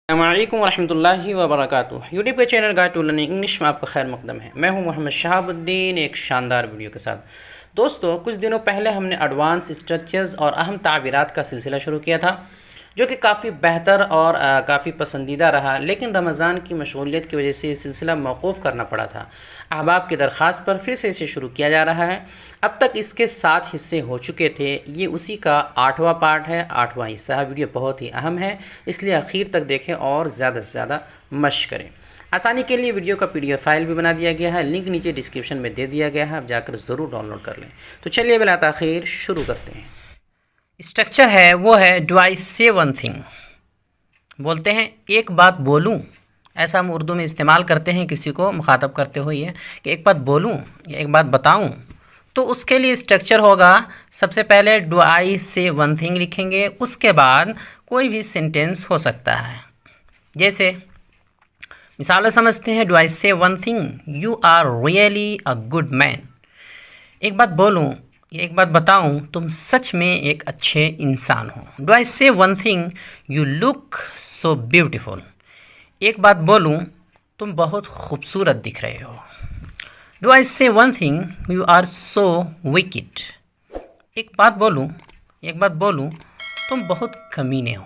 अस्सलामुअलैकुम वरहमतुल्लाहि वबरकातुह। यूट्यूब के channel guide to learning English में आपका खैर मकदम है। मैं हूं मोहम्मद शहाबुद्दीन, एक शानदार वीडियो के साथ। दोस्तों, कुछ दिनों पहले हमने एडवांस स्ट्रक्चर्स और अहम ताबीरात का सिलसिला शुरू किया था, जो कि काफ़ी बेहतर और काफ़ी पसंदीदा रहा, लेकिन रमज़ान की मशगूलियत की वजह से ये सिलसिला मौकूफ़ करना पड़ा था। अहबाब की दरख्वास्त पर फिर से इसे शुरू किया जा रहा है। अब तक इसके 7 हिस्से हो चुके थे, ये उसी का 8वां पार्ट है, 8वां हिस्सा है। वीडियो बहुत ही अहम है, इसलिए आखिर तक देखें और ज़्यादा से ज़्यादा मशक़ करें। आसानी के लिए वीडियो का PDF फाइल भी बना दिया गया है, लिंक नीचे डिस्क्रिप्शन में दे दिया गया है, आप जाकर ज़रूर डाउनलोड कर लें। तो चलिए बिला ताख़ीर शुरू करते हैं। स्ट्रक्चर है वो है do I say one thing. बोलते हैं एक बात बोलूं, ऐसा हम उर्दू में इस्तेमाल करते हैं किसी को मुखातब करते हुए कि एक बात बोलूं या एक बात बताऊं। तो उसके लिए स्ट्रक्चर होगा, सबसे पहले do I say one thing लिखेंगे, उसके बाद कोई भी सेंटेंस हो सकता है। जैसे मिसाल समझते हैं, do I say one thing, you are really a good man. एक बात बोलूं, एक बात बताऊं, तुम सच में एक अच्छे इंसान हो। Do I say one thing, you look so beautiful. एक बात बोलूं, तुम बहुत खूबसूरत दिख रहे हो। Do I say one thing, you are so wicked. एक बात बोलूं, तुम बहुत कमीने हो।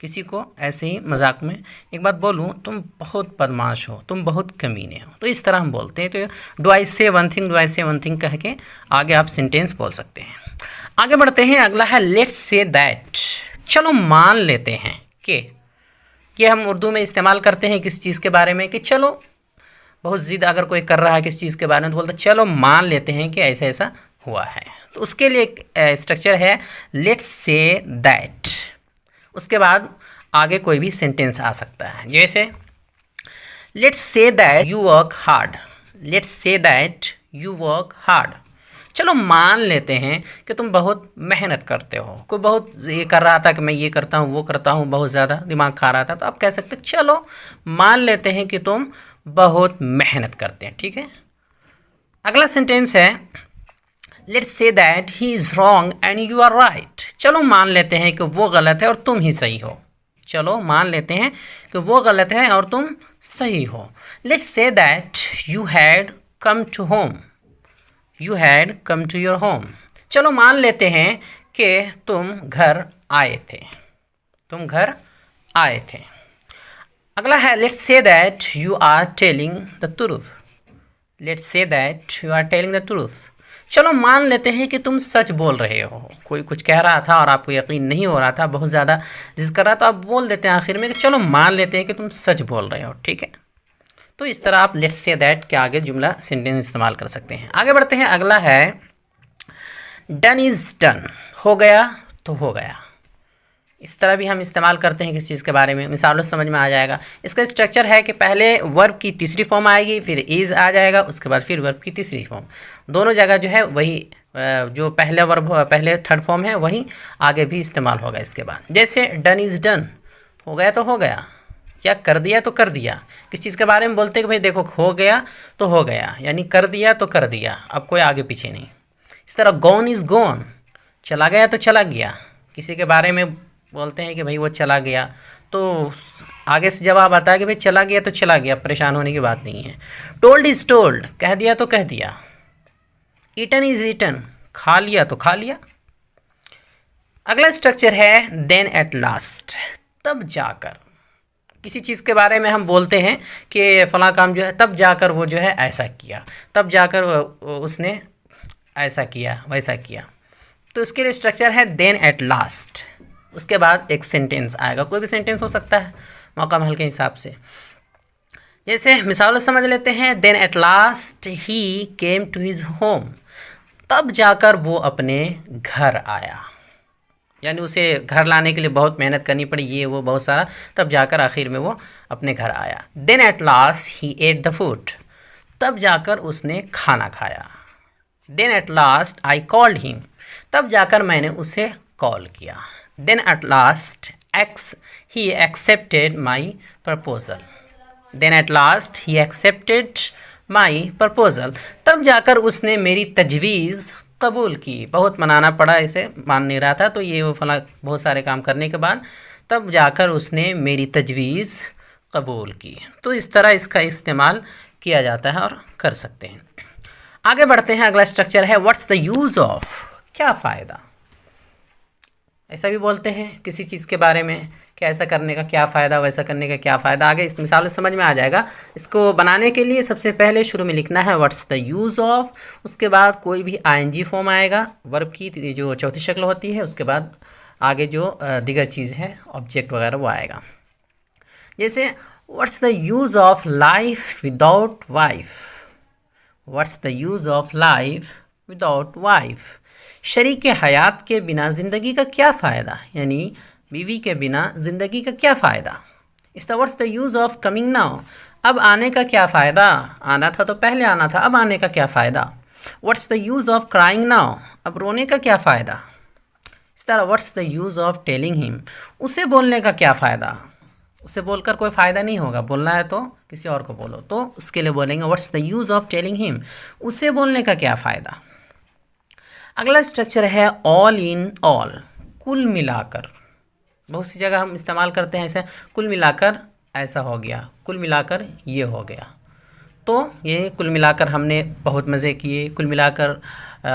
किसी को ऐसे ही मजाक में एक बात बोलूं, तुम बहुत बदमाश हो, तुम बहुत कमीने हो। तो इस तरह हम बोलते हैं। तो do I say one thing, do I say one thing कह के आगे आप सेंटेंस बोल सकते हैं। आगे बढ़ते हैं, अगला है लेट्स से दैट। चलो मान लेते हैं कि हम उर्दू में इस्तेमाल करते हैं किस चीज़ के बारे में, कि चलो बहुत ज़िद अगर कोई कर रहा है किस चीज़ के बारे में, तो बोलते चलो मान लेते हैं कि ऐसा ऐसा हुआ है। तो उसके लिए एक स्ट्रक्चर है लेट्स से दैट। उसके बाद आगे कोई भी सेंटेंस आ सकता है। जैसे let's say that you work hard. Let's say that you work hard. चलो मान लेते हैं कि तुम बहुत मेहनत करते हो। कोई बहुत ये कर रहा था कि मैं ये करता हूँ वो करता हूँ, बहुत ज़्यादा दिमाग खा रहा था, तो आप कह सकते चलो मान लेते हैं कि तुम बहुत मेहनत करते हैं। ठीक है। अगला सेंटेंस है let's say that he is wrong and you are right. चलो मान लेते हैं कि वो गलत है और तुम ही सही हो। चलो मान लेते हैं कि वो गलत है और तुम सही हो। Let's say that you had come to home. You had come to your home. चलो मान लेते हैं कि तुम घर आए थे। तुम घर आए थे। अगला है let's say that you are telling the truth. Let's say that you are telling the truth. चलो मान लेते हैं कि तुम सच बोल रहे हो। कोई कुछ कह रहा था और आपको यकीन नहीं हो रहा था, बहुत ज़्यादा जिद कर रहा, तो आप बोल देते हैं आखिर में कि चलो मान लेते हैं कि तुम सच बोल रहे हो। ठीक है। तो इस तरह आप लेट्स से दैट के आगे जुमला सेंटेंस इस्तेमाल कर सकते हैं। आगे बढ़ते हैं, अगला है डन इज़ डन। हो गया तो हो गया। इस तरह भी हम इस्तेमाल करते हैं किस चीज़ के बारे में, मिसाल समझ में आ जाएगा। इसका स्ट्रक्चर है कि पहले वर्ब की तीसरी फॉर्म आएगी, फिर इज़ आ जाएगा, उसके बाद फिर वर्ब की तीसरी फॉर्म। दोनों जगह जो है वही जो पहले वर्ब पहले थर्ड फॉर्म है वही आगे भी इस्तेमाल होगा इसके बाद। जैसे डन इज़ डन, हो गया तो हो गया, या कर दिया तो कर दिया। किस चीज़ के बारे में बोलते हैं कि भाई देखो हो गया तो हो गया, यानी कर दिया तो कर दिया, अब कोई आगे पीछे नहीं। इस तरह गॉन इज़ गॉन, चला गया तो चला गया। किसी के बारे में बोलते हैं कि भाई वो चला गया, तो आगे से जवाब आता है कि भाई चला गया तो चला गया, परेशान होने की बात नहीं है। टोल्ड इज़ टोल्ड, कह दिया तो कह दिया। ईटन इज़ ईटन, खा लिया तो खा लिया। अगला स्ट्रक्चर है देन एट लास्ट, तब जाकर। किसी चीज़ के बारे में हम बोलते हैं कि फ़लाँ काम जो है तब जाकर वो जो है ऐसा किया, तब जाकर उसने ऐसा किया वैसा किया। तो इसके लिए स्ट्रक्चर है देन एट लास्ट। उसके बाद एक सेंटेंस आएगा, कोई भी सेंटेंस हो सकता है मौका महल के हिसाब से। जैसे मिसाल समझ लेते हैं, then at last he came to his home. तब जाकर वो अपने घर आया, यानी उसे घर लाने के लिए बहुत मेहनत करनी पड़ी, ये वो बहुत सारा, तब जाकर आखिर में वो अपने घर आया। Then at last he ate the food. तब जाकर उसने खाना खाया। Then at last I called him. तब जाकर मैंने उसे कॉल किया। Then at last he accepted my proposal. Then at last he accepted my proposal. तब जाकर उसने मेरी तजवीज़ कबूल की। बहुत मनाना पड़ा, इसे मान नहीं रहा था, तो ये वो फला बहुत सारे काम करने के बाद तब जाकर उसने मेरी तजवीज़ कबूल की। तो इस तरह इसका इस्तेमाल किया जाता है और कर सकते हैं। आगे बढ़ते हैं, अगला स्ट्रक्चर है व्हाट्स द यूज़ ऑफ, क्या फ़ायदा। ऐसा भी बोलते हैं किसी चीज़ के बारे में कि ऐसा करने का क्या फ़ायदा, वैसा करने का क्या फ़ायदा। आगे इस मिसाल से समझ में आ जाएगा। इसको बनाने के लिए सबसे पहले शुरू में लिखना है व्हाट्स द यूज़ ऑफ, उसके बाद कोई भी आईएनजी फॉर्म आएगा वर्ब की जो चौथी शक्ल होती है, उसके बाद आगे जो दीगर चीज़ है ऑब्जेक्ट वगैरह वो आएगा। जैसे what's the use of life without wife, what's the use of life without wife, शरीक हयात के बिना ज़िंदगी का क्या फ़ायदा, यानी बीवी के बिना ज़िंदगी का क्या फ़ायदा। इस the what's the use of coming now, अब आने का क्या फ़ायदा, आना था तो पहले आना था, अब आने का क्या फ़ायदा। What's the use of crying now, अब रोने का क्या फ़ायदा। इस तरह what's the use of telling him, उसे बोलने का क्या फ़ायदा, उसे बोलकर कोई फ़ायदा नहीं होगा, बोलना है तो किसी और को बोलो, तो उसके लिए बोलेंगे what's the use of telling him, उसे बोलने का क्या फ़ायदा। अगला स्ट्रक्चर है ऑल इन ऑल, कुल मिलाकर। बहुत सी जगह हम इस्तेमाल करते हैं ऐसे, कुल मिलाकर ऐसा हो गया, कुल मिलाकर ये हो गया। तो ये कुल मिलाकर हमने बहुत मज़े किए, कुल मिलाकर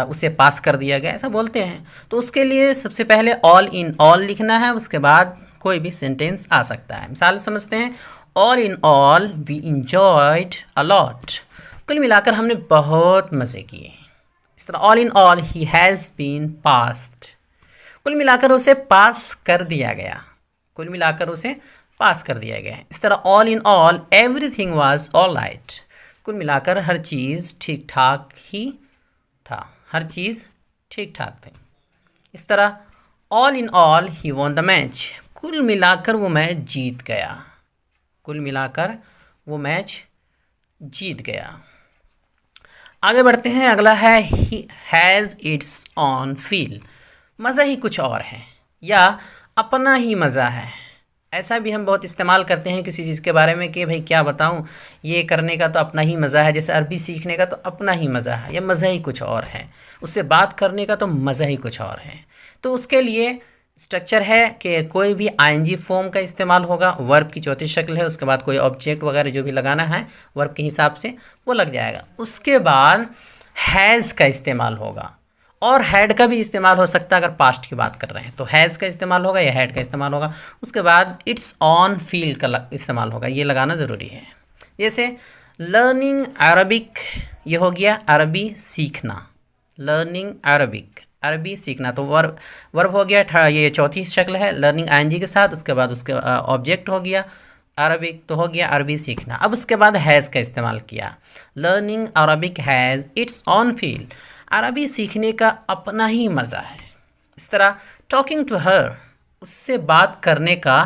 उसे पास कर दिया गया, ऐसा बोलते हैं। तो उसके लिए सबसे पहले ऑल इन ऑल लिखना है, उसके बाद कोई भी सेंटेंस आ सकता है। मिसाल समझते हैं, all in all we enjoyed a lot, कुल मिलाकर हमने बहुत मज़े किए। इस तरह all in all he has been passed, कुल मिलाकर उसे पास कर दिया गया, कुल मिलाकर उसे पास कर दिया गया। इस तरह all in all everything was all right, कुल मिलाकर हर चीज़ ठीक ठाक ही था, हर चीज़ ठीक ठाक थी। इस तरह all in all he won the match, कुल मिलाकर वो मैच जीत गया, कुल मिलाकर वो मैच जीत गया। आगे बढ़ते हैं, अगला है he has its own feel, मज़ा ही कुछ और है या अपना ही मज़ा है। ऐसा भी हम बहुत इस्तेमाल करते हैं किसी चीज़ के बारे में कि भाई क्या बताऊं, ये करने का तो अपना ही मज़ा है। जैसे अरबी सीखने का तो अपना ही मज़ा है या मज़ा ही कुछ और है, उससे बात करने का तो मज़ा ही कुछ और है। तो उसके लिए स्ट्रक्चर है कि कोई भी आईएनजी फॉर्म का इस्तेमाल होगा, वर्ब की चौथी शक्ल है, उसके बाद कोई ऑब्जेक्ट वगैरह जो भी लगाना है वर्ब के हिसाब से वो लग जाएगा। उसके बाद हैज़ का इस्तेमाल होगा और हैड का भी इस्तेमाल हो सकता है। अगर पास्ट की बात कर रहे हैं तो हैज़ का इस्तेमाल होगा या हैड का इस्तेमाल होगा। उसके बाद इट्स ऑन फील का इस्तेमाल होगा, ये लगाना ज़रूरी है। जैसे लर्निंग अरबिक, ये हो गया अरबी सीखना, लर्निंग अरबिक, अरबी सीखना। तो वर्ब हो गया, ये चौथी शक्ल है लर्निंग आईएनजी के साथ, उसके बाद उसके ऑब्जेक्ट हो गया अरबिक, तो हो गया अरबी सीखना। अब उसके बाद हैज़ का इस्तेमाल किया, learning Arabic has its own feel, अरबी सीखने का अपना ही मज़ा है। इस तरह टॉकिंग टू हर, उससे बात करने का,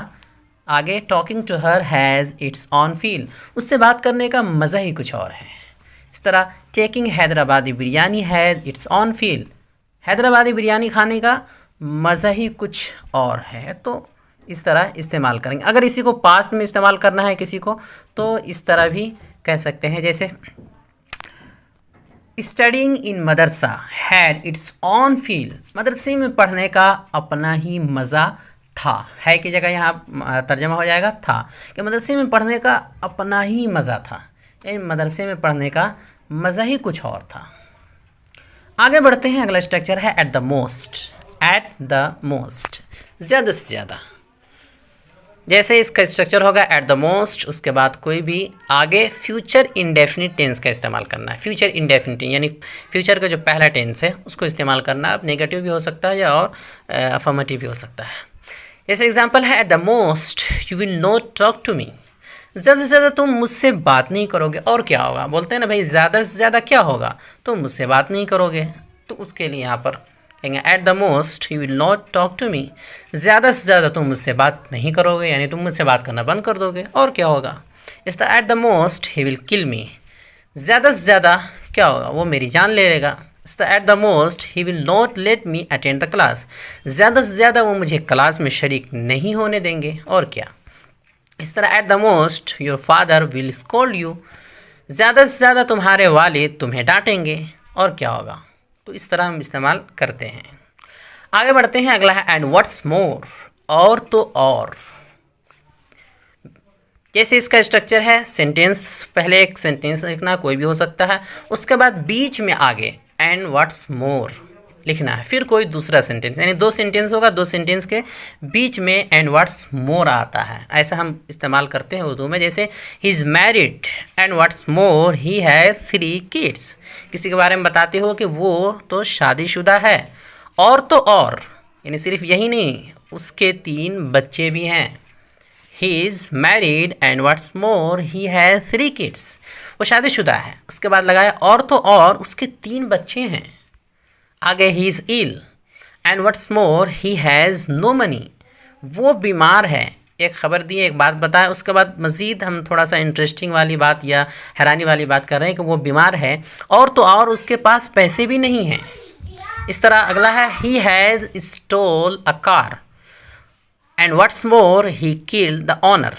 आगे talking to her has its own feel, उससे बात करने का मज़ा ही कुछ और है। इस तरह taking Hyderabadi biryani has its own feel, Hyderabadi biryani खाने का मज़ा ही कुछ और है। तो इस तरह इस्तेमाल करेंगे। अगर इसी को पास्ट में इस्तेमाल करना है किसी को तो इस तरह भी कह सकते हैं। जैसे studying in Madrasa had it's own feel, मदरसे में पढ़ने का अपना ही मज़ा था, है की जगह यहाँ तर्जमा हो जाएगा था, कि मदरसे में पढ़ने का अपना ही मज़ा था, यानी मदरसे में पढ़ने का मज़ा ही कुछ और था। आगे बढ़ते हैं, अगला स्ट्रक्चर है at the most, eight the most, ज़्यादा से ज़्यादा। जैसे इसका स्ट्रक्चर होगा एट द मोस्ट, उसके बाद कोई भी आगे फ्यूचर इंडेफिनिट टेंस का इस्तेमाल करना है। फ्यूचर इंडेफिनिट यानी फ्यूचर का जो पहला टेंस है उसको इस्तेमाल करना है। अब नेगेटिव भी हो सकता है या और अफर्मेटिव भी हो सकता है। जैसे एग्जांपल है at the most you will not talk to me, ज़्यादा से ज़्यादा तुम मुझसे बात नहीं करोगे। और क्या होगा, बोलते हैं ना भाई ज़्यादा से ज़्यादा क्या होगा, तुम मुझसे बात नहीं करोगे। तो उसके लिए यहाँ पर कहेंगे at the most you will not talk to me, ज़्यादा से ज़्यादा तुम मुझसे बात नहीं करोगे, यानी तुम मुझसे बात करना बंद कर दोगे। और क्या होगा, इस तरह at the most he will kill me, ज़्यादा से ज़्यादा क्या होगा, वो मेरी जान ले लेगा। इस तरह at the most he will not let me attend the class, ज़्यादा से ज़्यादा वो मुझे क्लास में शरीक नहीं होने देंगे। और क्या, इस तरह at the most your father will scold you, ज़्यादा से ज़्यादा तुम्हारे वालिद तुम्हें डांटेंगे। और क्या होगा, तो इस तरह हम इस्तेमाल करते हैं। आगे बढ़ते हैं, अगला है एंड व्हाट्स मोर, और तो और। कैसे इसका स्ट्रक्चर है, सेंटेंस, पहले एक सेंटेंस लिखना, कोई भी हो सकता है, उसके बाद बीच में आगे एंड व्हाट्स मोर लिखना है, फिर कोई दूसरा सेंटेंस, यानी 2 सेंटेंस होगा, 2 सेंटेंस के बीच में एंड व्हाट्स मोर आता है। ऐसा हम इस्तेमाल करते हैं उर्दू में, जैसे he is married and what's more he has 3 kids. किसी के बारे में बताते हो कि वो तो शादीशुदा है, और तो और, यानी सिर्फ यही नहीं, उसके 3 बच्चे भी हैं। He is married and what's more he has 3 kids, वो शादीशुदा है, उसके बाद लगाया और तो और उसके 3 बच्चे हैं। आगे he is ill and what's more he has no money, वो बीमार है। एक खबर दी, एक बात बताए, उसके बाद मज़ीद हम थोड़ा सा इंटरेस्टिंग वाली बात या हैरानी वाली बात कर रहे हैं कि वो बीमार है, और तो और उसके पास पैसे भी नहीं हैं। इस तरह अगला है he has stole a car and what's more he killed the honour,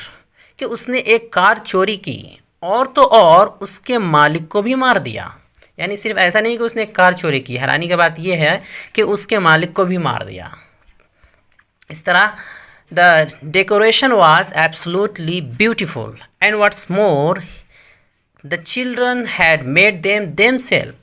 कि उसने एक कार चोरी की, और तो और उसके मालिक को भी मार दिया। यानी सिर्फ ऐसा नहीं कि उसने एक कार चोरी की, हैरानी की बात यह है कि उसके मालिक को भी मार दिया। इस तरह the decoration was absolutely beautiful and what's more the children had made them self,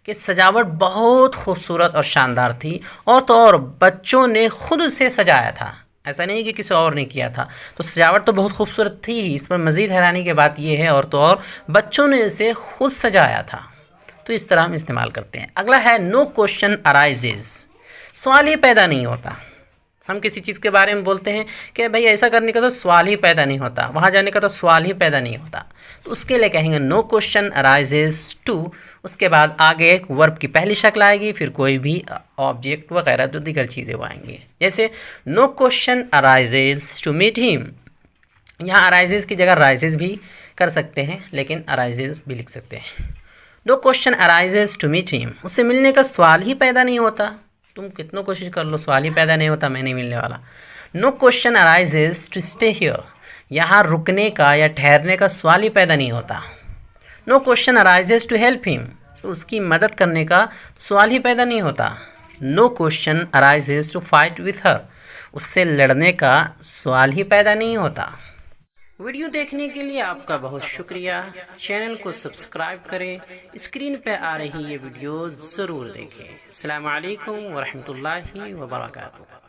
कि सजावट बहुत खूबसूरत और शानदार थी, और तो और बच्चों ने खुद से सजाया था, ऐसा नहीं कि किसी और ने किया था। तो सजावट तो बहुत खूबसूरत थी, इस पर मज़ीद हैरानी की बात यह है और तो और बच्चों ने इसे खुद सजाया था। तो इस तरह हम इस्तेमाल करते हैं। अगला है नो क्वेश्चन अराइजेज, सवाल ही पैदा नहीं होता। हम किसी चीज़ के बारे में बोलते हैं कि भाई ऐसा करने का तो सवाल ही पैदा नहीं होता, वहाँ जाने का तो सवाल ही पैदा नहीं होता, तो उसके लिए कहेंगे नो क्वेश्चन अराइजेज टू, उसके बाद आगे एक वर्ब की पहली शक्ल आएगी, फिर कोई भी ऑब्जेक्ट वगैरह तो दीगर चीज़ें वो आएंगी। जैसे no question arises to meet him, यहाँ अराइजेज की जगह राइजेज भी कर सकते हैं, लेकिन अराइजेज भी लिख सकते हैं। No question arises to meet him, उससे मिलने का सवाल ही पैदा नहीं होता, तुम कितना कोशिश कर लो सवाल ही पैदा नहीं होता, मैं नहीं मिलने वाला। No question arises to stay here, यहाँ रुकने का या ठहरने का सवाल ही पैदा नहीं होता। No question arises to help him, तो उसकी मदद करने का सवाल ही पैदा नहीं होता। No question arises to fight with her, उससे लड़ने का सवाल ही पैदा नहीं होता। वीडियो देखने के लिए आपका बहुत शुक्रिया। चैनल को सब्सक्राइब करें, स्क्रीन पर आ रही ये वीडियो ज़रूर देखें। अस्सलामु अलैकुम वरहमतुल्लाहि वबरकातुहू।